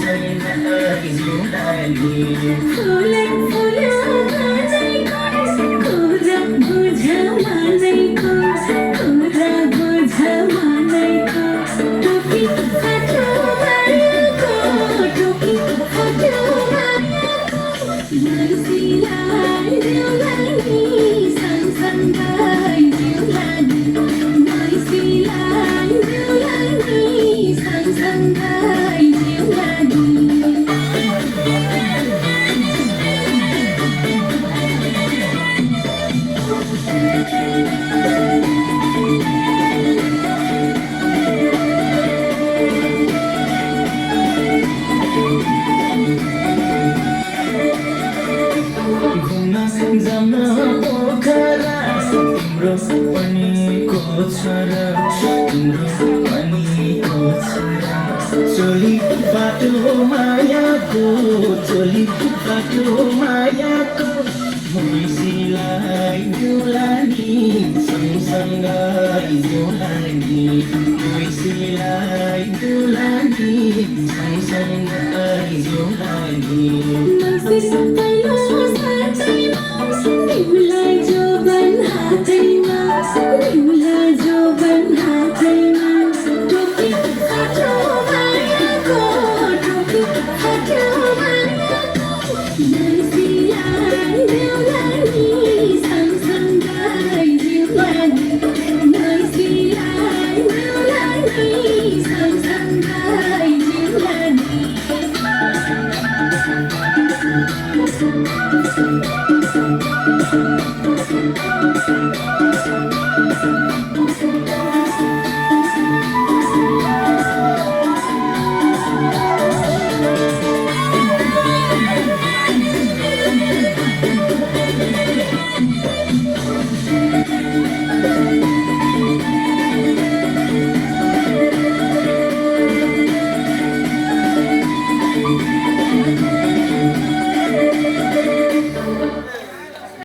सँगसँगै जिउँलानी फुलै फुल्यो गाजैको कुरा बुझ मनैको कुरा बुझ मनैको टोपी फाट्यो मायाको टोपी फाट्यो मायाको माइसीलाई जिउँलानी सँगसँगै जिउँलानी माइसीलाई जिउँलानी सँगसँगै जिउँलानी घुम्न जान पोखरा तिम्रो पनिको छोर तिम्रो पनिको छोर चोली बाटो मायाको चोली बाटो मायाको मैसीलाई जिउँलानी सँगसँगै जिउँलानी मैसीलाई जिउँलानी सँगसँगै जिउँलानी तिमीलाई जोबन हातैमा तिमीलाई जोबन हातैमा टोपी फाट्यो मायाको टोपी फाट्यो मायाको माइसीलाई जिउँलानी सँगसँगै जिउँलानी माइसीलाई जिउँलानी सँगसँगै जिउँलानी